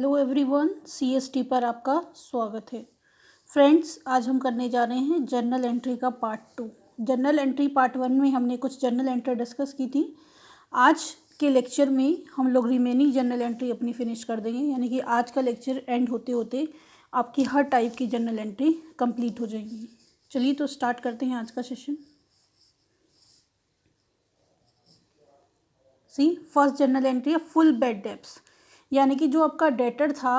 Hello everyone, CST पर आपका स्वागत है। फ्रेंड्स, आज हम करने जा रहे हैं जर्नल एंट्री का पार्ट 2। जर्नल एंट्री पार्ट 1 में हमने कुछ जर्नल एंट्री डिस्कस की थी। आज के लेक्चर में हम लोग रिमेनिंग जर्नल एंट्री अपनी फिनिश कर देंगे, यानी कि आज का लेक्चर एंड होते होते आपकी हर टाइप की जर्नल एंट्री कंप्लीट हो जाएगी। चलिए तो स्टार्ट करते हैं आज का सेशन। फर्स्ट जर्नल एंट्री है फुल बेड डेब्ट्स, यानी कि जो आपका डेटर था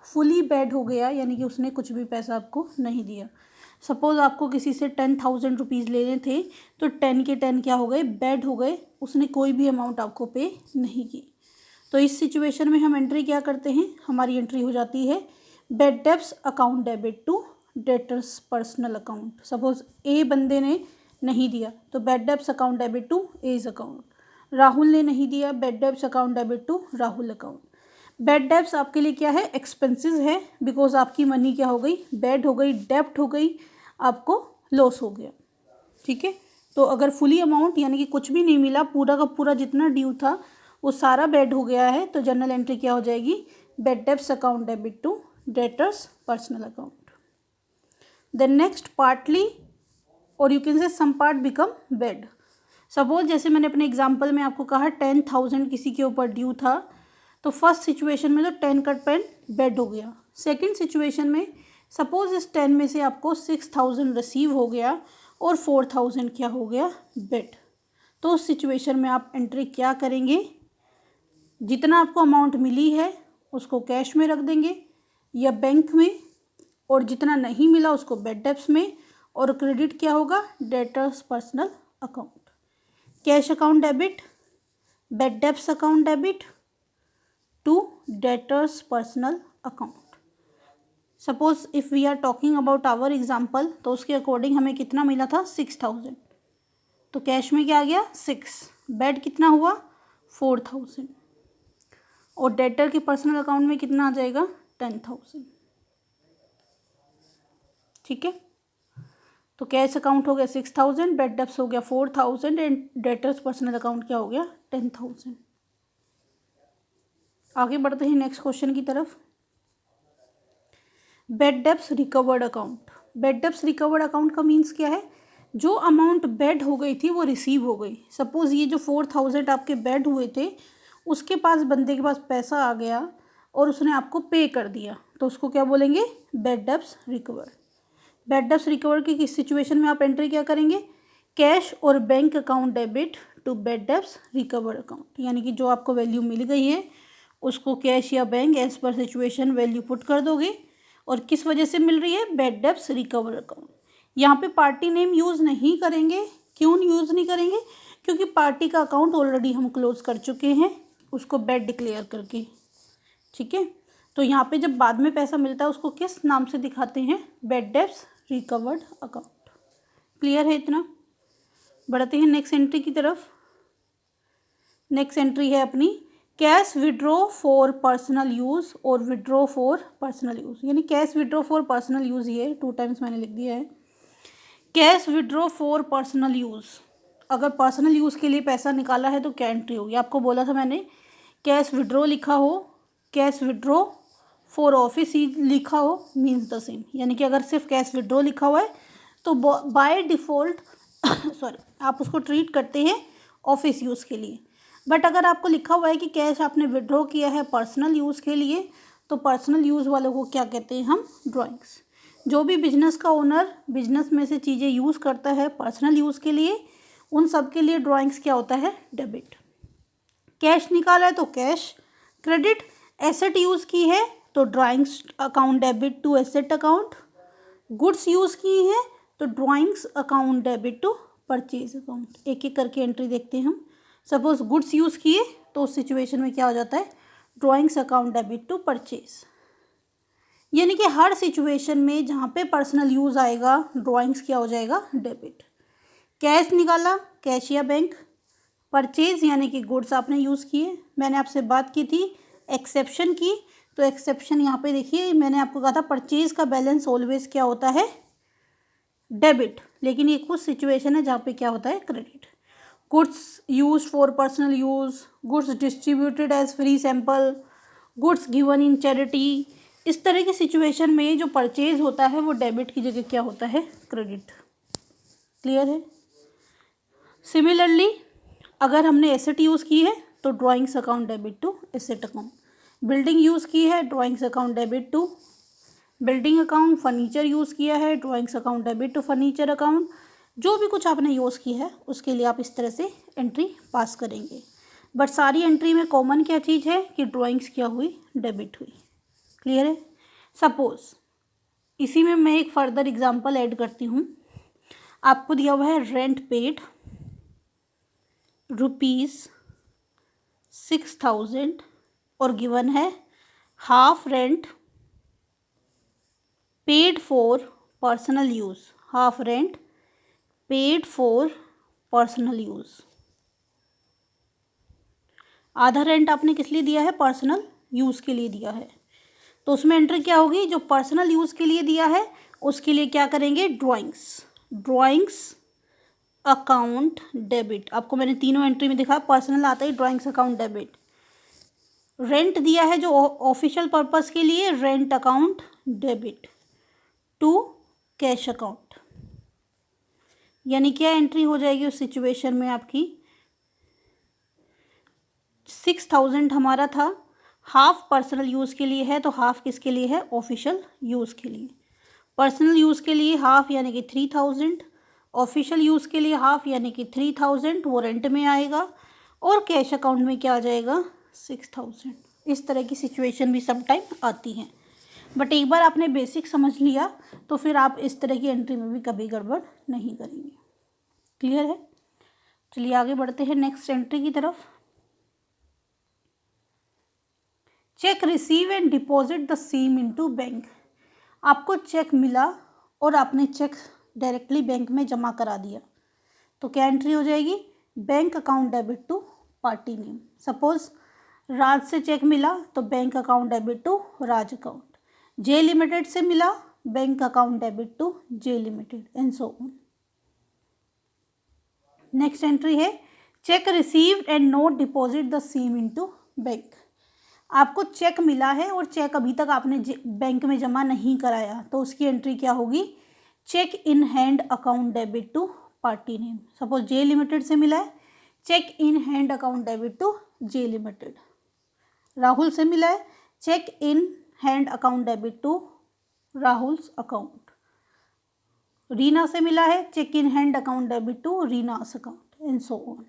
फुली बेड हो गया, यानी कि उसने कुछ भी पैसा आपको नहीं दिया। सपोज़ आपको किसी से 10,000 रुपीज़ लेने थे तो 10 के 10 क्या हो गए, बेड हो गए, उसने कोई भी अमाउंट आपको पे नहीं की। तो इस सिचुएशन में हम एंट्री क्या करते हैं, हमारी एंट्री हो जाती है bad debts account debit to debtors personal account. Suppose A बंदे ने नहीं दिया तो bad debts account debit to A's account. Rahul ने नहीं दिया, bad debts account debit to Rahul account. Bad debts आपके लिए क्या है, एक्सपेंसेस है, बिकॉज आपकी मनी क्या हो गई, बेड हो गई, डेप्ट हो गई, आपको लॉस हो गया। ठीक है, तो अगर फुली अमाउंट यानी कि कुछ भी नहीं मिला, पूरा का पूरा जितना ड्यू था वो सारा बेड हो गया है, तो जर्नल एंट्री क्या हो जाएगी, bad debts account debit to debtors personal account. Then next partly और you can say some part become bad. Suppose जैसे मैंने अपने एग्जाम्पल में आपको कहा 10,000 किसी के ऊपर ड्यू था, तो फर्स्ट सिचुएशन में तो 10 का 10 बेड हो गया। सेकंड सिचुएशन में सपोज इस 10 में से आपको 6,000 रिसीव हो गया और 4,000 क्या हो गया, बेड। तो उस सिचुएशन में आप एंट्री क्या करेंगे, जितना आपको अमाउंट मिली है उसको कैश में रख देंगे या बैंक में, और जितना नहीं मिला उसको बेड डेब्ट्स में, और क्रेडिट क्या होगा, debtors personal account. Cash account debit, bad debts account debit to debtors personal account. Suppose if we are talking about our example, तो उसके अकॉर्डिंग हमें कितना मिला था, 6,000, तो कैश में क्या आ गया 6, बेड कितना हुआ 4,000, और डेटर के पर्सनल अकाउंट में कितना आ जाएगा 10,000। ठीक है, तो कैश अकाउंट हो गया 6,000, बेड डेब्ट्स हो गया 4,000 एंड डेटर्स पर्सनल अकाउंट क्या हो गया 10,000। आगे बढ़ते हैं नेक्स्ट क्वेश्चन की तरफ। Bed debts recovered account. Bad debts recovered account का मीन्स क्या है, जो अमाउंट बेड हो गई थी वो रिसीव हो गई। सपोज ये जो 4,000 आपके बेड हुए थे, उसके पास बंदे के पास पैसा आ गया और उसने आपको पे कर दिया, तो उसको क्या बोलेंगे, bed debts recovered. Bed debts recovered की किस सिचुएशन में आप एंट्री क्या करेंगे, कैश और bank account debit to bad debts recovered account, यानी कि जो आपको वैल्यू मिल गई है उसको कैश या bank as per situation value put कर दोगे, और किस वजह से मिल रही है, बेड डेब्ट्स रिकवर अकाउंट। यहाँ पे पार्टी नेम यूज़ नहीं करेंगे। क्यों यूज़ नहीं करेंगे, क्योंकि पार्टी का अकाउंट ऑलरेडी हम क्लोज कर चुके हैं उसको बेड डिक्लेयर करके। ठीक है, तो यहाँ पे जब बाद में पैसा मिलता है उसको किस नाम से दिखाते हैं, bed debts recovered account. Clear है इतना। बढ़ते हैं नेक्स्ट एंट्री की तरफ। नेक्स्ट एंट्री है अपनी cash withdraw for personal use और विड्रॉ फॉर पर्सनल यूज़, यानी cash withdraw for personal use, ये 2 टाइम्स मैंने लिख दिया है। Cash withdraw for personal use, अगर पर्सनल यूज़ के लिए पैसा निकाला है तो क्या एंट्री होगी, आपको बोला था मैंने कैश विड्रॉ लिखा हो, कैश विड्रॉ फॉर ऑफिस लिखा हो, मीन्स द सेम। यानी कि अगर सिर्फ कैश विड्रॉ लिखा हुआ है तो बाय डिफ़ॉल्ट सॉरी आप उसको ट्रीट करते हैं ऑफिस यूज़ के लिए। बट अगर आपको लिखा हुआ है कि कैश आपने विड्रॉ किया है पर्सनल यूज़ के लिए, तो पर्सनल यूज़ वालों को क्या कहते हैं हम, ड्राइंग्स। जो भी बिजनेस का ओनर बिजनेस में से चीज़ें यूज़ करता है पर्सनल यूज़ के लिए, उन सब के लिए ड्राइंग्स क्या होता है, डेबिट। कैश निकाला है तो कैश क्रेडिट, एसेट यूज़ की है तो drawings account debit to asset account, goods use की है तो drawings account debit to purchase account. एक एक करके एंट्री देखते हैं हम। सपोज गुड्स यूज़ किए तो उस सिचुएशन में क्या हो जाता है, drawings account debit to purchase. यानी कि हर सिचुएशन में जहाँ पे पर्सनल यूज़ आएगा ड्राइंग्स क्या हो जाएगा, डेबिट। कैश निकाला, कैश या बैंक। परचेज यानी कि गुड्स आपने यूज़ किए। मैंने आपसे बात की थी एक्सेप्शन की, तो एक्सेप्शन यहाँ पे देखिए, मैंने आपको कहा था परचेज का बैलेंस ऑलवेज क्या होता है, डेबिट, लेकिन ये कुछ सिचुएशन है जहाँ पे क्या होता है, credit. Goods use for personal use, goods distributed as free sample, goods given in charity, इस तरह की सिचुएशन में जो परचेज होता है वो डेबिट की जगह क्या होता है, क्रेडिट। क्लियर है। सिमिलरली अगर हमने एसेट यूज़ की है तो drawings account debit to asset account, building use की है drawings account debit to building account, furniture use किया है drawings account debit to furniture account. जो भी कुछ आपने यूज़ किया है उसके लिए आप इस तरह से एंट्री पास करेंगे। बट सारी एंट्री में कॉमन क्या चीज़ है कि ड्राइंग्स क्या हुई, डेबिट हुई। क्लियर है। सपोज इसी में मैं एक फर्दर एग्जांपल ऐड करती हूँ। आपको दिया हुआ है रेंट पेड ₹6,000 और गिवन है half rent paid for personal use, half rent paid for personal use. आधा रेंट आपने किस लिए दिया है, पर्सनल यूज़ के लिए दिया है। तो उसमें एंट्री क्या होगी, जो पर्सनल यूज़ के लिए दिया है उसके लिए क्या करेंगे, ड्राइंग्स अकाउंट डेबिट। आपको मैंने तीनों एंट्री में दिखा, पर्सनल आता है ड्राइंग्स अकाउंट डेबिट। रेंट दिया है जो ऑफिशियल पर्पस के लिए, rent account debit to cash account. यानी क्या एंट्री हो जाएगी उस सिचुएशन में आपकी, 6,000 हमारा था, हाफ पर्सनल यूज़ के लिए है तो हाफ किसके लिए है, ऑफिशियल यूज़ के लिए। पर्सनल यूज़ के लिए हाफ यानी कि 3,000, ऑफिशियल यूज़ के लिए हाफ यानी कि 3,000 वो रेंट में आएगा, और कैश अकाउंट में क्या आ जाएगा, 6,000। इस तरह की सिचुएशन भी सम टाइम आती हैं, बट एक बार आपने बेसिक समझ लिया तो फिर आप इस तरह की एंट्री में भी कभी गड़बड़ नहीं करेंगे। क्लियर है। चलिए आगे बढ़ते हैं नेक्स्ट एंट्री की तरफ। Check receive and deposit the same into bank. आपको चेक मिला और आपने चेक डायरेक्टली बैंक में जमा करा दिया, तो क्या एंट्री हो जाएगी, bank account debit to party name. Suppose Raj से चेक मिला तो bank account debit to Raj account, J limited से मिला bank account debit to J limited and so on. Next entry है cheque received and not deposit the same into bank. आपको cheque मिला है और चेक अभी तक आपने बैंक में जमा नहीं कराया, तो उसकी एंट्री क्या होगी, cheque in hand account debit to party name. Suppose J limited से मिला है, cheque in hand account debit to J limited. Rahul से मिला है, cheque in hand account debit to Rahul's account. Reena से मिला है, cheque in hand account debit to Reena's account and so on.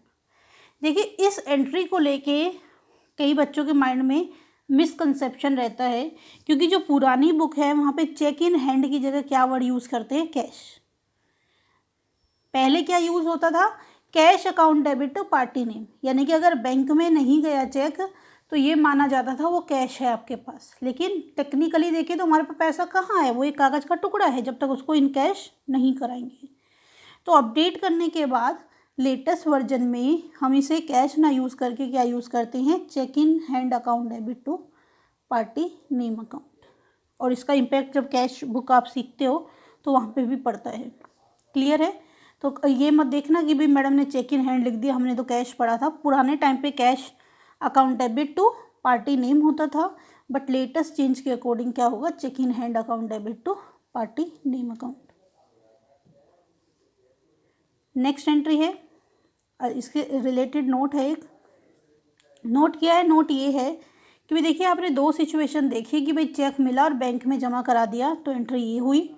देखिए इस एंट्री को लेके कई बच्चों के माइंड में मिसकंसेप्शन रहता है, क्योंकि जो पुरानी बुक है वहाँ पे चेक इन हैंड की जगह क्या वर्ड यूज़ करते हैं, कैश। पहले क्या यूज़ होता था, cash account debit to party name, यानी कि अगर बैंक में नहीं गया चेक तो ये माना जाता था वो कैश है आपके पास, लेकिन टेक्निकली देखें तो हमारे पास पैसा कहाँ है, वो एक कागज़ का टुकड़ा है जब तक उसको इन कैश नहीं कराएंगे। तो अपडेट करने के बाद लेटेस्ट वर्जन में हम इसे कैश ना यूज़ करके क्या यूज़ करते हैं, cheque in hand account debit to party name account. और इसका इम्पैक्ट जब कैश बुक आप सीखते हो तो वहाँ पे भी पड़ता है। क्लियर है। तो ये मत देखना कि भाई मैडम ने चेक इन हैंड लिख दिया, हमने तो कैश पढ़ा था। पुराने टाइम पे cash account debit to party name होता था, बट लेटेस्ट चेंज के अकॉर्डिंग क्या होगा, cheque in hand account debit to party name account. Next entry है, इसके रिलेटेड नोट है एक। नोट क्या है, नोट ये है कि भाई देखिए आपने दो सिचुएशन देखी कि भाई चेक मिला और बैंक में जमा करा दिया, तो एंट्री ये हुई।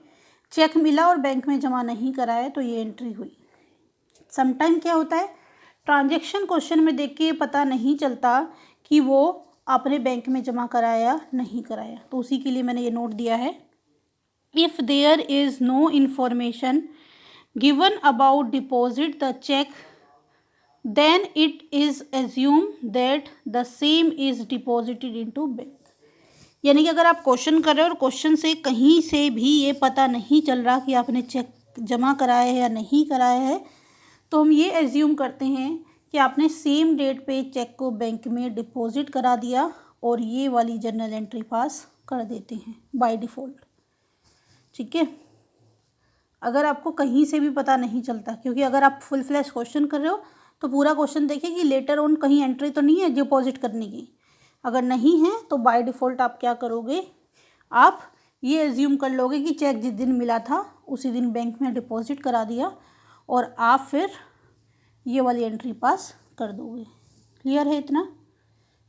चेक मिला और बैंक में जमा नहीं कराया तो ये एंट्री हुई। समटाइम क्या होता है, ट्रांजैक्शन क्वेश्चन में देख के पता नहीं चलता कि वो आपने बैंक में जमा कराया नहीं कराया, तो उसी के लिए मैंने ये नोट दिया है। If there is no information given about deposit the cheque then it is assumed that the same is deposited into bank। यानी कि अगर आप क्वेश्चन कर रहे हो और क्वेश्चन से कहीं से भी ये पता नहीं चल रहा कि आपने चेक जमा कराया है या नहीं कराया है, तो हम ये एज्यूम करते हैं कि आपने सेम डेट पे चेक को बैंक में डिपॉजिट करा दिया और ये वाली जर्नल एंट्री पास कर देते हैं बाय डिफ़ॉल्ट। ठीक है। अगर आपको कहीं से भी पता नहीं चलता, क्योंकि अगर आप फुल फ्लैश क्वेश्चन कर रहे हो तो पूरा क्वेश्चन देखिए कि लेटर ऑन कहीं एंट्री तो नहीं है डिपॉजिट करने की। अगर नहीं है तो बाय डिफ़ॉल्ट आप क्या करोगे, आप ये एज्यूम कर लोगे कि चेक जिस दिन मिला था उसी दिन बैंक में डिपॉजिट करा दिया और आप फिर ये वाली एंट्री पास कर दोगे। क्लियर है इतना?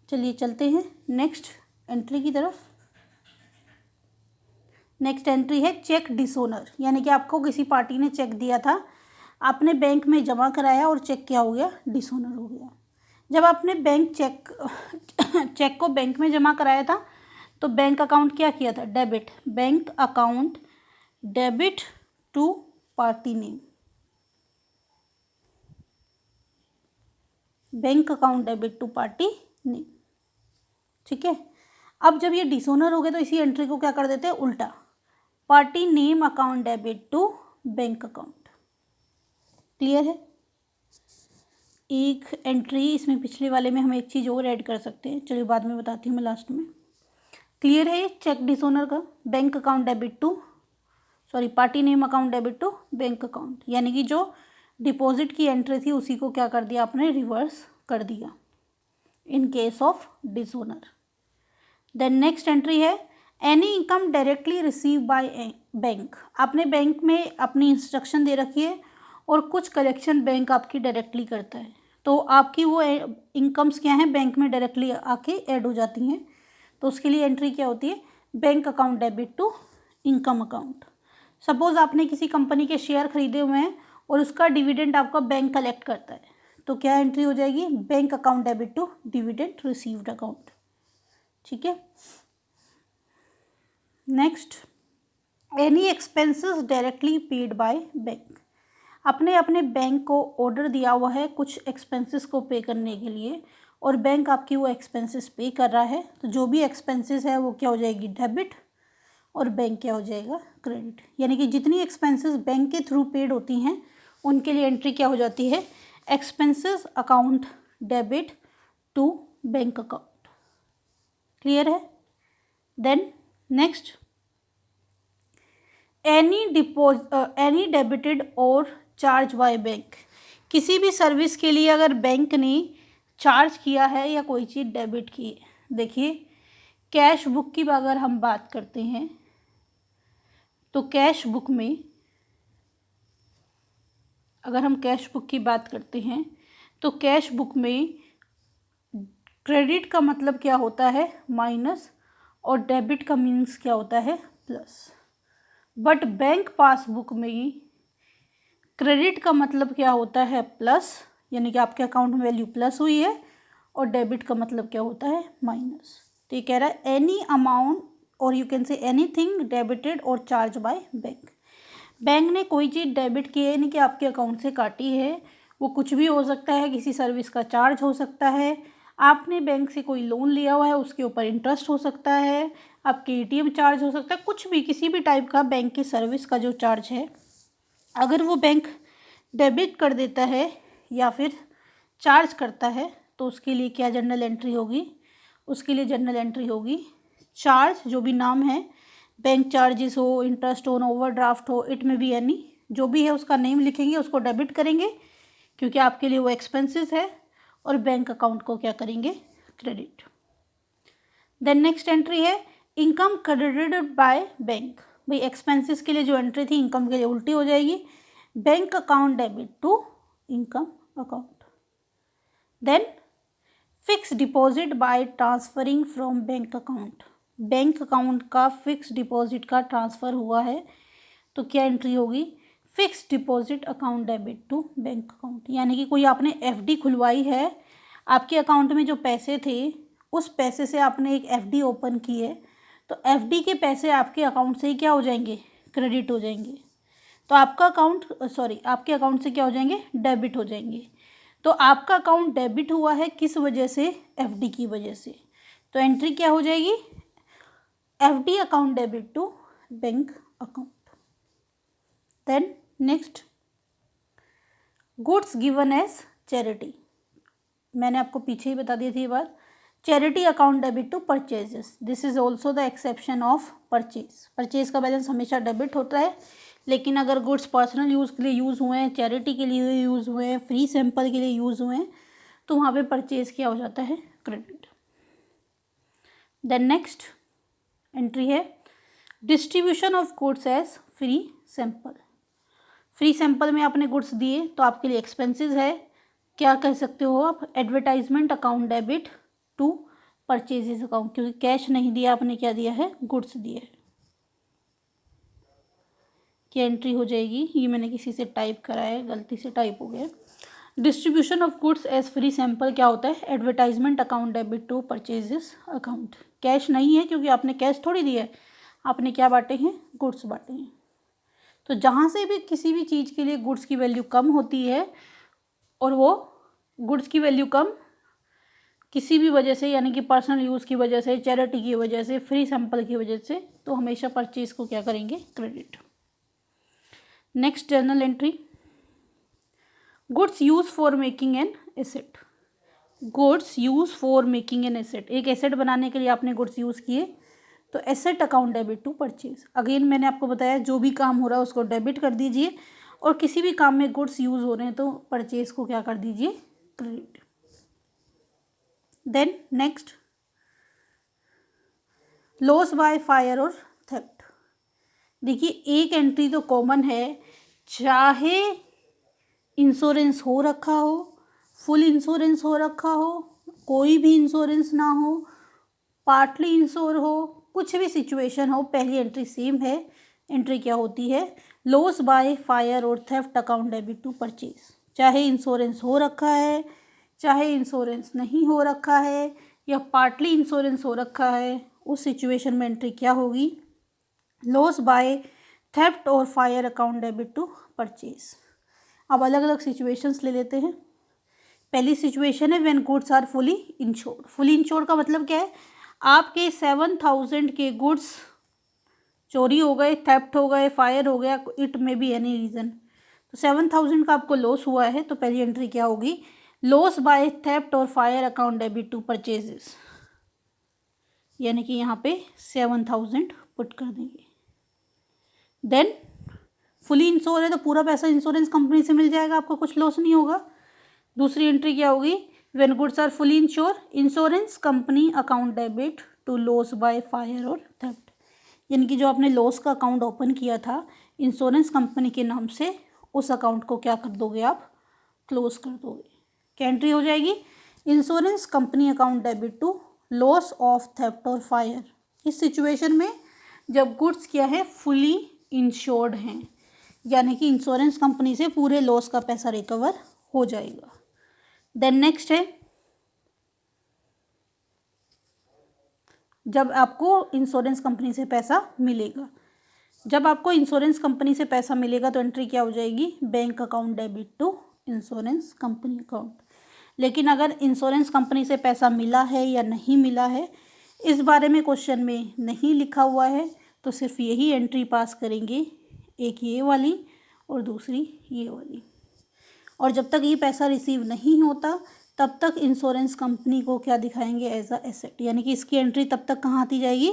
चलिए चलते हैं नेक्स्ट एंट्री की तरफ। नेक्स्ट एंट्री है चेक डिसऑनर, यानी कि आपको किसी पार्टी ने चेक दिया था, आपने बैंक में जमा कराया और चेक क्या हो गया, डिसऑनर हो गया। जब आपने बैंक चेक को बैंक में जमा कराया था तो बैंक अकाउंट क्या किया था, debit, bank account debit to party name, bank account debit to party name. ठीक है, अब जब ये डिसऑनर हो गए तो इसी एंट्री को क्या कर देते हैं, उल्टा, party name account debit to bank account. Clear है? एक एंट्री इसमें पिछले वाले में हम एक चीज़ और ऐड कर सकते हैं, चलिए बाद में बताती हूँ मैं लास्ट में। क्लियर है चेक डिसऑनर का, bank account debit to party name account debit to bank account, यानी कि जो डिपॉजिट की एंट्री थी उसी को क्या कर दिया आपने, रिवर्स कर दिया in case of dishonour. Then next entry है any income directly receive by bank. आपने बैंक में अपनी इंस्ट्रक्शन दे रखी है और कुछ कलेक्शन बैंक आपकी डायरेक्टली करता है, तो आपकी वो इनकम्स क्या हैं, बैंक में डायरेक्टली आके ऐड हो जाती हैं। तो उसके लिए एंट्री क्या होती है, bank account debit to income account. Suppose आपने किसी कंपनी के शेयर खरीदे हुए हैं और उसका डिविडेंड आपका बैंक कलेक्ट करता है, तो क्या एंट्री हो जाएगी, bank account debit to dividend received account. ठीक है, next any expenses directly paid by bank. आपने अपने बैंक को ऑर्डर दिया हुआ है कुछ एक्सपेंसेस को पे करने के लिए और बैंक आपकी वो एक्सपेंसेस पे कर रहा है, तो जो भी एक्सपेंसेस है वो क्या हो जाएगी, डेबिट, और बैंक क्या हो जाएगा, क्रेडिट। यानी कि जितनी एक्सपेंसेस बैंक के थ्रू पेड होती हैं उनके लिए एंट्री क्या हो जाती है, expenses account debit to bank account. Clear है? देन नेक्स्ट एनी डेबिटेड और चार्ज बाय बैंक। किसी भी सर्विस के लिए अगर बैंक ने चार्ज किया है या कोई चीज़ डेबिट की है, देखिए कैश बुक की अगर हम बात करते हैं तो कैश बुक में, अगर हम कैश बुक की बात करते हैं तो कैश बुक में क्रेडिट का मतलब क्या होता है, माइनस, और डेबिट का मीन्स क्या होता है, प्लस। बट बैंक पासबुक में क्रेडिट का मतलब क्या होता है, प्लस, यानी कि आपके अकाउंट में वैल्यू प्लस हुई है, और डेबिट का मतलब क्या होता है, माइनस। तो ये कह रहा है एनी अमाउंट और you can say anything debited और चार्ज बाय बैंक। बैंक ने कोई चीज़ डेबिट की है, यानी कि आपके अकाउंट से काटी है, वो कुछ भी हो सकता है, किसी सर्विस का चार्ज हो सकता है, आपने बैंक से कोई लोन लिया हुआ है उसके ऊपर इंटरेस्ट हो सकता है, आपके एटीएम चार्ज हो सकता है, कुछ भी किसी भी टाइप का बैंक की सर्विस का जो चार्ज है, अगर वो बैंक डेबिट कर देता है या फिर चार्ज करता है तो उसके लिए क्या जनरल एंट्री होगी, उसके लिए जनरल एंट्री होगी चार्ज, जो भी नाम है, बैंक चार्जेस हो, इंटरेस्ट हो, ओवरड्राफ्ट हो, इट में भी एनी, जो भी है उसका नेम लिखेंगे, उसको डेबिट करेंगे क्योंकि आपके लिए वो एक्सपेंसेस है, और बैंक अकाउंट को क्या करेंगे, क्रेडिट। देन नेक्स्ट एंट्री है इनकम क्रेडिटेड बाय बैंक। भाई एक्सपेंसेस के लिए जो एंट्री थी इनकम के लिए उल्टी हो जाएगी, bank account debit to income account. Then fix deposit by transferring from bank account. Bank account का फिक्स डिपॉजिट का ट्रांसफ़र हुआ है तो क्या एंट्री होगी, fix deposit account debit to bank account. यानी कि कोई आपने एफडी खुलवाई है, आपके अकाउंट में जो पैसे थे उस पैसे से आपने एक एफडी ओपन की है, तो एफडी के पैसे आपके अकाउंट से ही क्या हो जाएंगे, क्रेडिट हो जाएंगे, तो आपका अकाउंट आपके अकाउंट से क्या हो जाएंगे, डेबिट हो जाएंगे। तो आपका अकाउंट डेबिट हुआ है किस वजह से, एफडी की वजह से, तो एंट्री क्या हो जाएगी, FD account debit to bank account. Then next goods given as charity. मैंने आपको पीछे ही बता दी थी ये बात, charity account debit to purchases, this is also the exception of purchase. Purchase का बैलेंस हमेशा डेबिट होता है, लेकिन अगर गुड्स पर्सनल यूज़ के लिए यूज़ हुए हैं, चैरिटी के लिए यूज़ हुए हैं, फ्री सैंपल के लिए यूज़ हुए हैं, तो वहाँ पे परचेज क्या हो जाता है, क्रेडिट। देन नेक्स्ट एंट्री है distribution of goods as free sample. Free sample में आपने गुड्स दिए तो आपके लिए एक्सपेंसेस है, क्या कह सकते हो आप, advertisement account debit to purchases account, क्योंकि कैश नहीं दिया आपने, क्या दिया है, गुड्स दिए है। क्या एंट्री हो जाएगी, ये मैंने किसी से टाइप करा है, गलती से टाइप हो गया। Distribution of goods as free sample क्या होता है, advertisement account debit to purchases account. Cash नहीं है क्योंकि आपने कैश थोड़ी दिया है, आपने क्या बांटे हैं, गुड्स बांटे हैं। तो जहाँ से भी किसी भी चीज़ के लिए गुड्स की वैल्यू कम होती है और वो गुड्स की वैल्यू कम किसी भी वजह से, यानी कि पर्सनल यूज़ की वजह से, चैरिटी की वजह से, फ्री सैंपल की वजह से, तो हमेशा परचेज को क्या करेंगे, credit. Next journal entry goods use for making an asset. Goods use for making an asset, एक एसेट बनाने के लिए आपने गुड्स यूज़ किए, तो asset account debit to purchase. Again मैंने आपको बताया जो भी काम हो रहा है उसको डेबिट कर दीजिए, और किसी भी काम में गुड्स यूज़ हो रहे हैं तो परचेज को क्या कर दीजिए, credit. Then next loss by fire और थेफ्ट। देखिए एक एंट्री तो कॉमन है, चाहे इंश्योरेंस हो रखा हो, फुल इंश्योरेंस हो रखा हो, कोई भी इंश्योरेंस ना हो, पार्टली इंश्योर हो, कुछ भी सिचुएशन हो, पहली एंट्री सेम है। एंट्री क्या होती है, लॉस बाय फायर और theft account debit to purchase. चाहे इंश्योरेंस हो रखा है, चाहे इंश्योरेंस नहीं हो रखा है, या पार्टली इंश्योरेंस हो रखा है, उस सिचुएशन में एंट्री क्या होगी, लॉस बाय थेफ्ट और fire account debit to purchase. अब अलग अलग सिचुएशंस ले लेते हैं। पहली सिचुएशन है when goods are fully insured. Fully insured का मतलब क्या है, आपके 7,000 के गुड्स चोरी हो गए, थेफ्ट हो गए, फायर हो गया, it may be any reason, तो 7,000 का आपको लॉस हुआ है, तो पहली एंट्री क्या होगी, लॉस बाय थेफ्ट और fire account debit to purchases, यानी कि यहाँ पे 7,000 पुट कर देंगे। देन फुली इंश्योर है तो पूरा पैसा इंश्योरेंस कंपनी से मिल जाएगा, आपको कुछ लॉस नहीं होगा। दूसरी एंट्री क्या होगी, when goods are fully insure, insurance company account debit to loss by fire और थेफ्ट, यानी कि जो आपने लॉस का अकाउंट ओपन किया था इंश्योरेंस कंपनी के नाम से, उस अकाउंट को क्या कर दोगे आप, क्लोज कर दोगे। क्या एंट्री हो जाएगी, insurance company account debit to loss of theft और फायर। इस सिचुएशन में जब गुड्स क्या है, फुली इंश्योर्ड हैं, यानी कि इंश्योरेंस कंपनी से पूरे लॉस का पैसा रिकवर हो जाएगा। देन नेक्स्ट है जब आपको इंश्योरेंस कंपनी से पैसा मिलेगा। जब आपको इंश्योरेंस कंपनी से पैसा मिलेगा तो एंट्री क्या हो जाएगी, bank account debit to insurance company account. लेकिन अगर इंश्योरेंस कंपनी से पैसा मिला है या नहीं मिला है, इस बारे में क्वेश्चन में नहीं लिखा हुआ है, तो सिर्फ यही एंट्री पास करेंगे, एक ये वाली और दूसरी ये वाली। और जब तक ये पैसा रिसीव नहीं होता तब तक इंश्योरेंस कंपनी को क्या दिखाएंगे, एज अ एसेट, यानी कि इसकी एंट्री तब तक कहाँ आती जाएगी,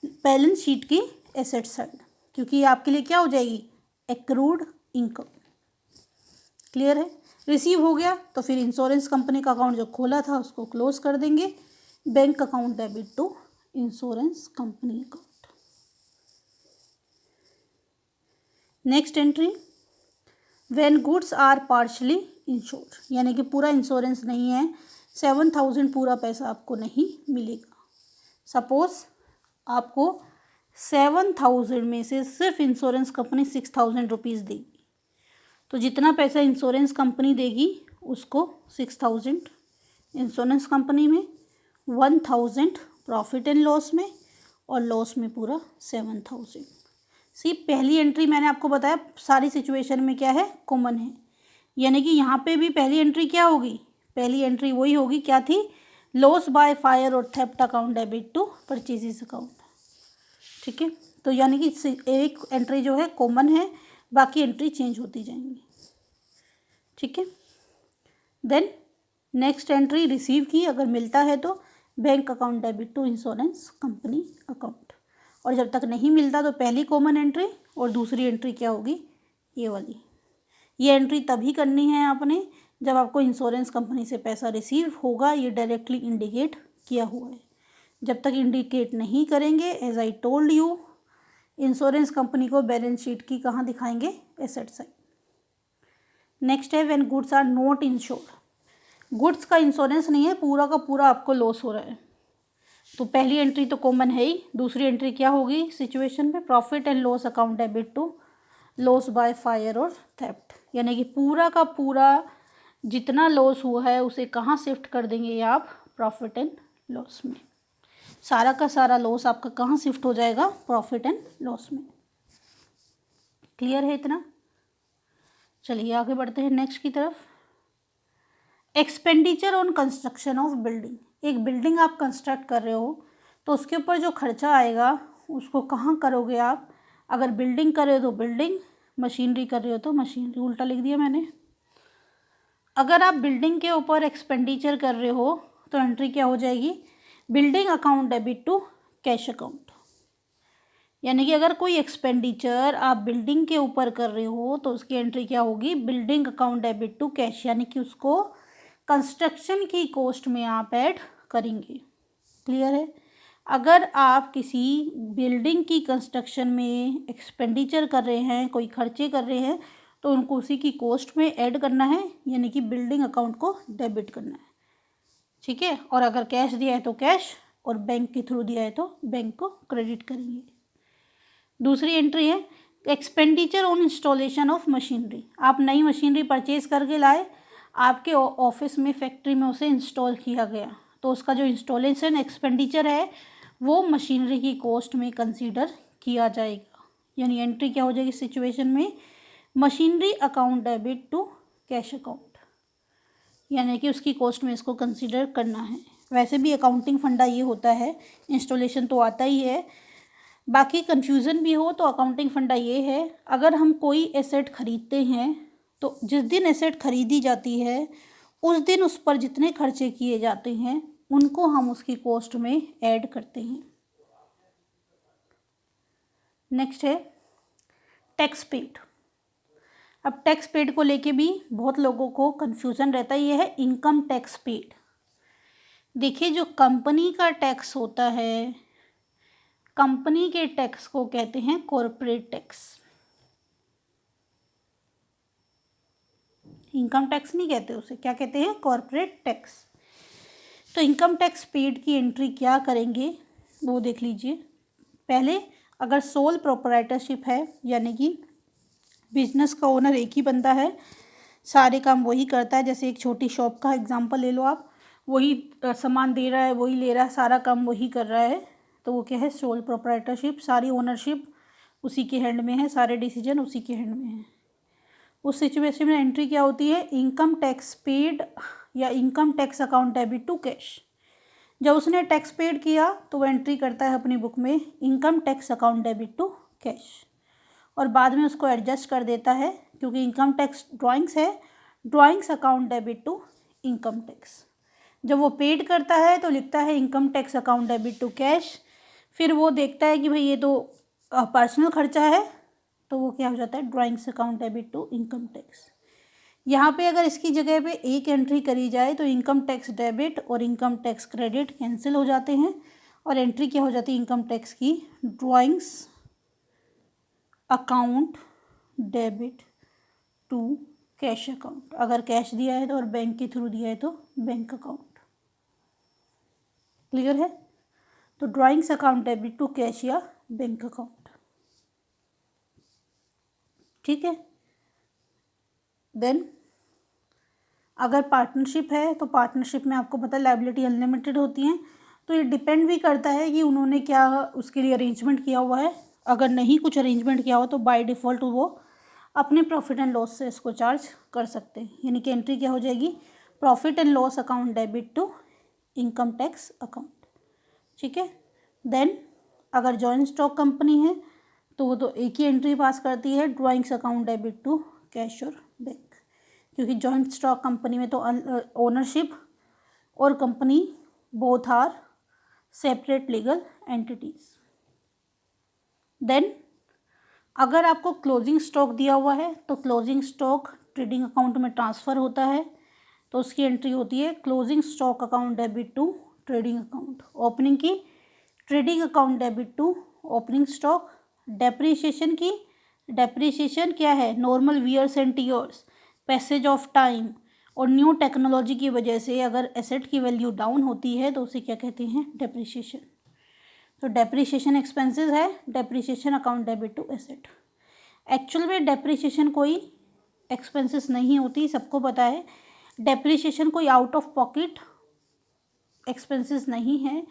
बैलेंस शीट की एसेट साइड, क्योंकि ये आपके लिए क्या हो जाएगी, एक्रूड इनकम। क्लियर है, रिसीव हो गया तो फिर इंश्योरेंस कंपनी का अकाउंट जो खोला था उसको क्लोज कर देंगे, bank account debit to insurance company account. Next entry when goods are partially insured, यानी कि पूरा इंश्योरेंस नहीं है, 7,000 पूरा पैसा आपको नहीं मिलेगा। सपोज आपको 7,000 में से सिर्फ इंश्योरेंस कंपनी 6,000 रुपीज़ देगी, तो जितना पैसा इंश्योरेंस कंपनी देगी उसको 6,000 इंश्योरेंस कंपनी में, 1,000 प्रॉफिट एंड लॉस में, और लॉस में पूरा 7,000। सी पहली एंट्री मैंने आपको बताया सारी सिचुएशन में क्या है, कॉमन है, यानी कि यहाँ पे भी पहली एंट्री क्या होगी, पहली एंट्री वही होगी, क्या थी, लॉस बाय फायर और theft account debit to purchases account. ठीक है, तो यानी कि एक एंट्री जो है कॉमन है, बाकी एंट्री चेंज होती जाएंगी। ठीक है, देन नेक्स्ट एंट्री रिसीव की, अगर मिलता है तो bank account debit to insurance company account, और जब तक नहीं मिलता तो पहली कॉमन एंट्री और दूसरी एंट्री क्या होगी, ये वाली। ये एंट्री तभी करनी है आपने जब आपको इंश्योरेंस कंपनी से पैसा रिसीव होगा, ये डायरेक्टली इंडिकेट किया हुआ है। जब तक इंडिकेट नहीं करेंगे, as I told you, insurance company को बैलेंस शीट की कहाँ दिखाएंगे, एसेट साइड। नेक्स्ट है when goods are not insured, goods का इंश्योरेंस नहीं है, पूरा का पूरा आपको लॉस हो रहा है, तो पहली एंट्री तो कॉमन है ही। दूसरी एंट्री क्या होगी सिचुएशन में, profit and loss account debit to loss by fire और थेफ्ट, यानी कि पूरा का पूरा जितना लॉस हुआ है उसे कहाँ शिफ्ट कर देंगे ये आप, प्रॉफिट एंड लॉस में। सारा का सारा लॉस आपका कहाँ शिफ्ट हो जाएगा, प्रॉफिट एंड लॉस में। क्लियर है इतना? चलिए आगे बढ़ते हैं नेक्स्ट की तरफ। Expenditure on construction of building, एक बिल्डिंग आप कंस्ट्रक्ट कर रहे हो तो उसके ऊपर जो खर्चा आएगा उसको कहाँ करोगे आप, अगर बिल्डिंग कर रहे हो तो बिल्डिंग, मशीनरी कर रहे हो तो मशीनरी, उल्टा लिख दिया मैंने। अगर आप बिल्डिंग के ऊपर एक्सपेंडिचर कर रहे हो तो एंट्री क्या हो जाएगी, building account debit to cash account, यानी कि अगर कोई एक्सपेंडिचर आप बिल्डिंग के ऊपर कर रहे हो तो उसकी एंट्री क्या होगी, building account debit to cash, यानी कि उसको कंस्ट्रक्शन की कॉस्ट में आप ऐड करेंगे। क्लियर है? अगर आप किसी बिल्डिंग की कंस्ट्रक्शन में एक्सपेंडिचर कर रहे हैं, कोई खर्चे कर रहे हैं, तो उनको उसी की कॉस्ट में ऐड करना है, यानी कि बिल्डिंग अकाउंट को डेबिट करना है। ठीक है? और अगर कैश दिया है तो कैश, और बैंक के थ्रू दिया है तो बैंक को क्रेडिट करेंगे। दूसरी एंट्री है expenditure on installation of machinery, आप नई मशीनरी परचेज करके लाए, आपके ऑफिस में फैक्ट्री में उसे इंस्टॉल किया गया, तो उसका जो इंस्टॉलेशन एक्सपेंडिचर है वो मशीनरी की कॉस्ट में कंसीडर किया जाएगा, यानी एंट्री क्या हो जाएगी सिचुएशन में, machinery account debit to cash account, यानी कि उसकी कॉस्ट में इसको कंसीडर करना है। वैसे भी अकाउंटिंग फंडा ये होता है, इंस्टॉलेशन तो आता ही है, बाकी कन्फ्यूज़न भी हो तो अकाउंटिंग फंडा ये है, अगर हम कोई एसेट खरीदते हैं तो जिस दिन एसेट खरीदी जाती है उस दिन उस पर जितने खर्चे किए जाते हैं उनको हम उसकी कॉस्ट में ऐड करते हैं। नेक्स्ट है टैक्स पेड। अब टैक्स पेड को लेके भी बहुत लोगों को कन्फ्यूज़न रहता है, ये है इनकम टैक्स पेड। देखिए जो कंपनी का टैक्स होता है, कंपनी के टैक्स को कहते हैं कॉरपोरेट टैक्स, इनकम टैक्स नहीं कहते उसे, क्या कहते हैं, कॉरपोरेट टैक्स। तो इनकम टैक्स पेड की एंट्री क्या करेंगे वो देख लीजिए। पहले अगर सोल प्रोप्राइटरशिप है, यानी कि बिजनेस का ओनर एक ही बंदा है, सारे काम वही करता है, जैसे एक छोटी शॉप का एग्जांपल ले लो आप, वही सामान दे रहा है, वही ले रहा है, सारा काम वही कर रहा है, तो वो क्या है, सोल प्रोप्राइटरशिप, सारी ओनरशिप उसी के हैंड में है, सारे डिसीजन उसी के हैंड में है। उस सिचुएशन में एंट्री क्या होती है, इनकम टैक्स पेड या income tax account debit to cash. जब उसने टैक्स पेड किया तो वो एंट्री करता है अपनी बुक में income tax account debit to cash, और बाद में उसको एडजस्ट कर देता है, क्योंकि इनकम टैक्स ड्राइंग्स है, drawings account debit to income tax. जब वो पेड करता है तो लिखता है income tax account debit to cash, फिर वो देखता है कि भाई ये तो पर्सनल खर्चा है, तो वो क्या हो जाता है, drawings account debit to income tax. यहाँ पे अगर इसकी जगह पे एक एंट्री करी जाए तो इनकम टैक्स डेबिट और इनकम टैक्स क्रेडिट कैंसिल हो जाते हैं, और एंट्री क्या हो जाती है इनकम टैक्स की, drawings account debit to cash account. अगर कैश दिया है तो, और बैंक के थ्रू दिया है तो बैंक अकाउंट। क्लियर है? तो drawings account debit to cash या बैंक अकाउंट। ठीक है? देन अगर पार्टनरशिप है तो पार्टनरशिप में आपको पता है लायबिलिटी अनलिमिटेड होती हैं, तो ये डिपेंड भी करता है कि उन्होंने क्या उसके लिए अरेंजमेंट किया हुआ है। अगर नहीं कुछ अरेंजमेंट किया हो तो बाय डिफ़ॉल्ट वो अपने प्रॉफिट एंड लॉस से इसको चार्ज कर सकते हैं, यानी कि एंट्री क्या हो जाएगी, profit and loss account debit to income tax account. ठीक है? देन अगर जॉइंट स्टॉक कंपनी है तो वो तो एक ही एंट्री पास करती है, drawings account debit to cash और बैंक, क्योंकि जॉइंट स्टॉक कंपनी में तो ओनरशिप और company both are separate legal entities. Then अगर आपको क्लोजिंग स्टॉक दिया हुआ है तो क्लोजिंग स्टॉक ट्रेडिंग अकाउंट में ट्रांसफ़र होता है, तो उसकी एंट्री होती है closing stock account debit to trading account. Opening की trading account debit to opening stock. Depreciation की, डेप्रिसिएशन क्या है, normal wears and tears, passage of time और न्यू टेक्नोलॉजी की वजह से अगर एसेट की वैल्यू डाउन होती है तो उसे क्या कहते हैं, डेप्रिसिएशन। तो डेप्रिसिएशन एक्सपेंसेस है, depreciation account debit to asset. Actual में डेप्रिसिएशन कोई एक्सपेंसेस नहीं होती, सबको पता है। डेप्रिसिएशन कोई आउट ऑफ पॉकेट एक्सपेंसेस नहीं है।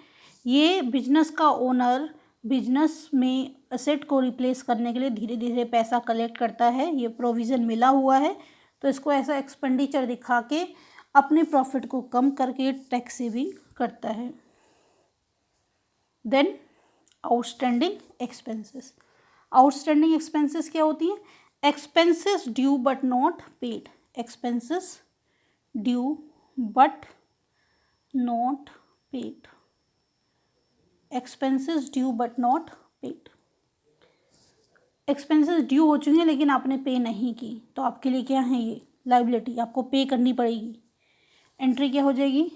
ये बिजनेस का ओनर बिजनेस में एसेट को रिप्लेस करने के लिए धीरे धीरे पैसा कलेक्ट करता है, ये प्रोविज़न मिला हुआ है, तो इसको ऐसा एक्सपेंडिचर दिखा के अपने प्रॉफिट को कम करके टैक्स सेविंग करता है। Then outstanding expenses. Outstanding expenses क्या होती हैं, expenses due but not paid, expenses due but not paid, expenses due but not paid. Expenses due हो चुके हैं लेकिन आपने पे नहीं की, तो आपके लिए क्या है, ये लाइबिलिटी, आपको पे करनी पड़ेगी। एंट्री क्या हो जाएगी,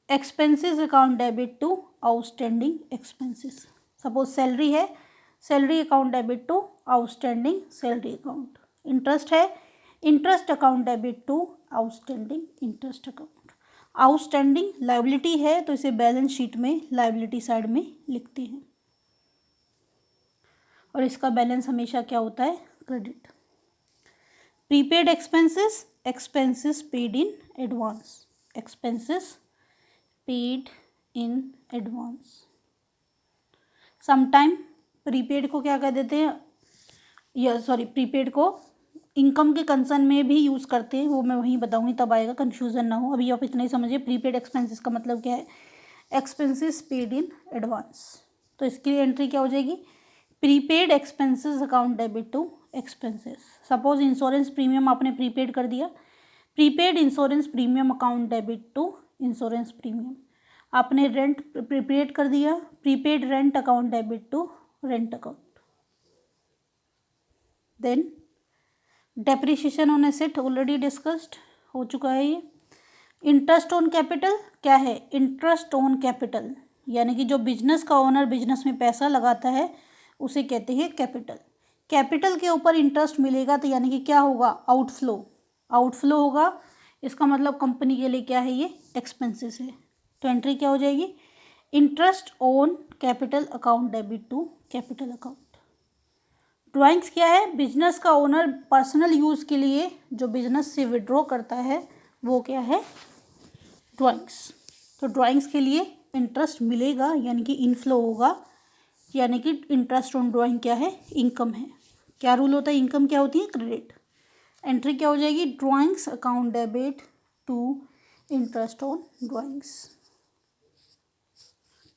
expenses account debit to outstanding expenses. Suppose salary है, salary account debit to outstanding salary account. Interest है, interest account debit to outstanding interest account. Outstanding liability है तो इसे बैलेंस शीट में लाइबिलिटी साइड में लिखते हैं और इसका बैलेंस हमेशा क्या होता है, credit. Prepaid expenses, expenses paid in advance, expenses paid in advance. Sometime prepaid को क्या कह देते हैं, या सॉरी प्रीपेड को इनकम के कंसर्न में भी यूज़ करते हैं, वो मैं वहीं बताऊंगी तब आएगा, कन्फ्यूज़न ना हो। अभी आप इतना ही समझिए प्रीपेड एक्सपेंसेस का मतलब क्या है, एक्सपेंसेस पेड इन एडवांस। तो इसके लिए एंट्री क्या हो जाएगी, prepaid expenses account debit to expenses. Suppose insurance premium आपने प्रीपेड कर दिया, prepaid insurance premium account debit to insurance premium. आपने रेंट प्रीपेड कर दिया, prepaid rent account debit to rent account. Then depreciation on asset already discussed हो चुका है ये। इंटरेस्ट ऑन कैपिटल क्या है, इंटरेस्ट ऑन कैपिटल, यानी कि जो बिजनेस का ओनर बिजनेस में पैसा लगाता है उसे कहते हैं कैपिटल। कैपिटल के ऊपर इंटरेस्ट मिलेगा तो यानी कि क्या होगा, आउटफ्लो, आउटफ्लो होगा, इसका मतलब कंपनी के लिए क्या है, ये एक्सपेंसेस है। तो एंट्री क्या हो जाएगी, interest on capital account debit to capital account. Drawings क्या है, बिजनेस का ओनर पर्सनल यूज़ के लिए जो बिजनेस से विड्रॉ करता है वो क्या है, ड्राइंग्स। तो ड्राइंग्स के लिए इंटरेस्ट मिलेगा यानी कि इनफ्लो होगा, यानी कि इंटरेस्ट ऑन ड्राइंग क्या है, इनकम है। क्या रूल होता है, इनकम क्या होती है, क्रेडिट। एंट्री क्या हो जाएगी, drawings account debit to interest on drawings.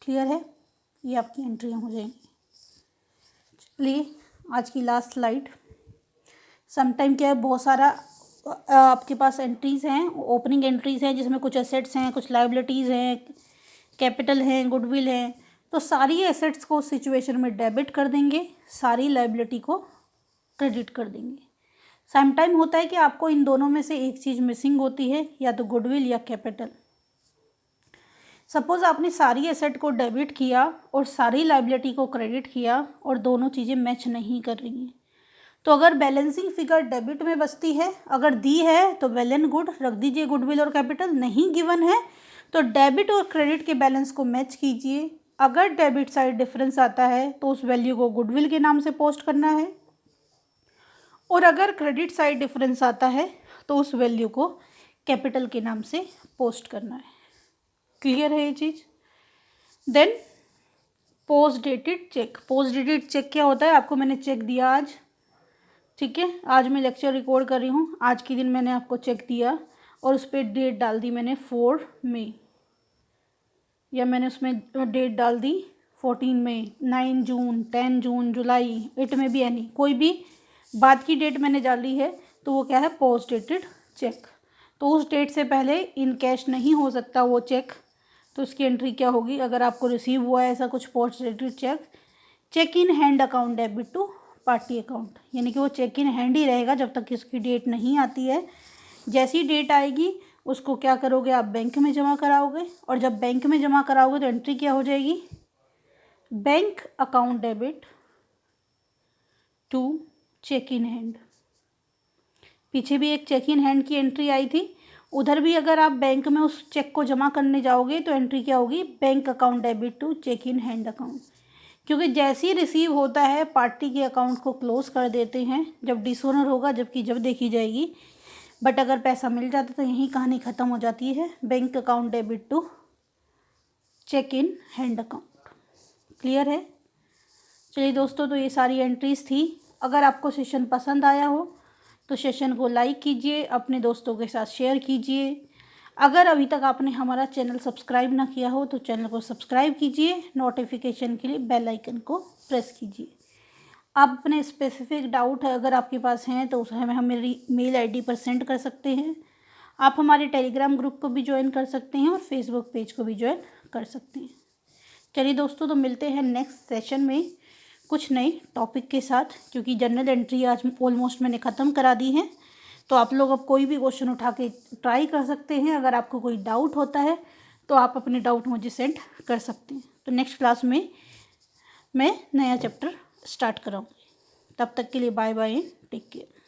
Clear है, ये आपकी एंट्रियाँ हो जाएंगी। चलिए आज की लास्ट स्लाइड। समटाइम क्या है, बहुत सारा आपके पास एंट्रीज़ हैं, ओपनिंग एंट्रीज़ हैं जिसमें कुछ एसेट्स हैं, कुछ लाइबिलिटीज़ हैं, कैपिटल हैं, गुडविल हैं। तो सारी एसेट्स को सिचुएशन में डेबिट कर देंगे, सारी लाइबिलिटी को क्रेडिट कर देंगे। समटाइम होता है कि आपको इन दोनों में से एक चीज़ मिसिंग होती है, या तो गुडविल या कैपिटल। सपोज़ आपने सारी एसेट को डेबिट किया और सारी लाइबिलिटी को क्रेडिट किया और दोनों चीज़ें मैच नहीं कर रही हैं, तो अगर बैलेंसिंग फिगर डेबिट में बचती है, अगर दी है तो वेल एंड गुड, रख दीजिए गुडविल और कैपिटल। नहीं गिवन है तो डेबिट और क्रेडिट के बैलेंस को मैच कीजिए। अगर डेबिट साइड डिफरेंस आता है तो उस वैल्यू को गुडविल के नाम से पोस्ट करना है, और अगर क्रेडिट साइड डिफरेंस आता है तो उस वैल्यू को कैपिटल के नाम से पोस्ट करना है। क्लियर है ये चीज़। Then post dated cheque. Post dated cheque क्या होता है, आपको मैंने चेक दिया आज, ठीक है, आज मैं लेक्चर रिकॉर्ड कर रही हूँ, आज के दिन मैंने आपको चेक दिया और उस पर डेट डाल दी मैंने 4 मई, या मैंने उसमें डेट डाल दी 14 मई, 9 जून, 10 जून, जुलाई, 8 में भी यानी कोई भी बाद की डेट मैंने डाली है तो वो क्या है, पोस्ट डेटेड चेक। तो उस डेट से पहले इन कैश नहीं हो सकता वो चेक, तो उसकी एंट्री क्या होगी, अगर आपको रिसीव हुआ है ऐसा कुछ post dated cheque, cheque in hand account debit to party account, यानी कि वो चेक इन हैंड ही रहेगा जब तक इसकी डेट नहीं आती है। जैसी डेट आएगी उसको क्या करोगे, आप बैंक में जमा कराओगे, और जब बैंक में जमा कराओगे तो एंट्री क्या हो जाएगी, bank account debit to cheque in hand. पीछे भी एक चेक इन हैंड की एंट्री आई थी, उधर भी अगर आप बैंक में उस चेक को जमा करने जाओगे तो एंट्री क्या होगी, bank account debit to cheque in hand account. क्योंकि जैसे ही रिसीव होता है पार्टी के अकाउंट को क्लोज कर देते हैं जब डिसओनर होगा, जबकि जब देखी जाएगी। बट अगर पैसा मिल जाता तो यही कहानी ख़त्म हो जाती है, bank account debit to cheque in hand account. Clear है? चलिए दोस्तों, तो ये सारी एंट्रीज़ थी। अगर आपको सेशन पसंद आया हो तो सेशन को लाइक कीजिए, अपने दोस्तों के साथ शेयर कीजिए। अगर अभी तक आपने हमारा चैनल सब्सक्राइब ना किया हो तो चैनल को सब्सक्राइब कीजिए, नोटिफिकेशन के लिए बेल आइकन को प्रेस कीजिए। आप अपने स्पेसिफिक डाउट है अगर आपके पास हैं तो उसे हमें मेरी मेल आईडी पर सेंड कर सकते हैं। आप हमारे टेलीग्राम ग्रुप को भी ज्वाइन कर सकते हैं और फेसबुक पेज को भी ज्वाइन कर सकते हैं। चलिए दोस्तों, तो मिलते हैं नेक्स्ट सेशन में कुछ नए टॉपिक के साथ, क्योंकि जनरल एंट्री आज ऑलमोस्ट मैंने ख़त्म करा दी है। तो आप लोग अब कोई भी क्वेश्चन उठा के ट्राई कर सकते हैं। अगर आपको कोई डाउट होता है तो आप अपने डाउट मुझे सेंड कर सकते हैं। तो नेक्स्ट क्लास में मैं नया चैप्टर स्टार्ट कराऊँगी। तब तक के लिए बाय बाय, टेक केयर।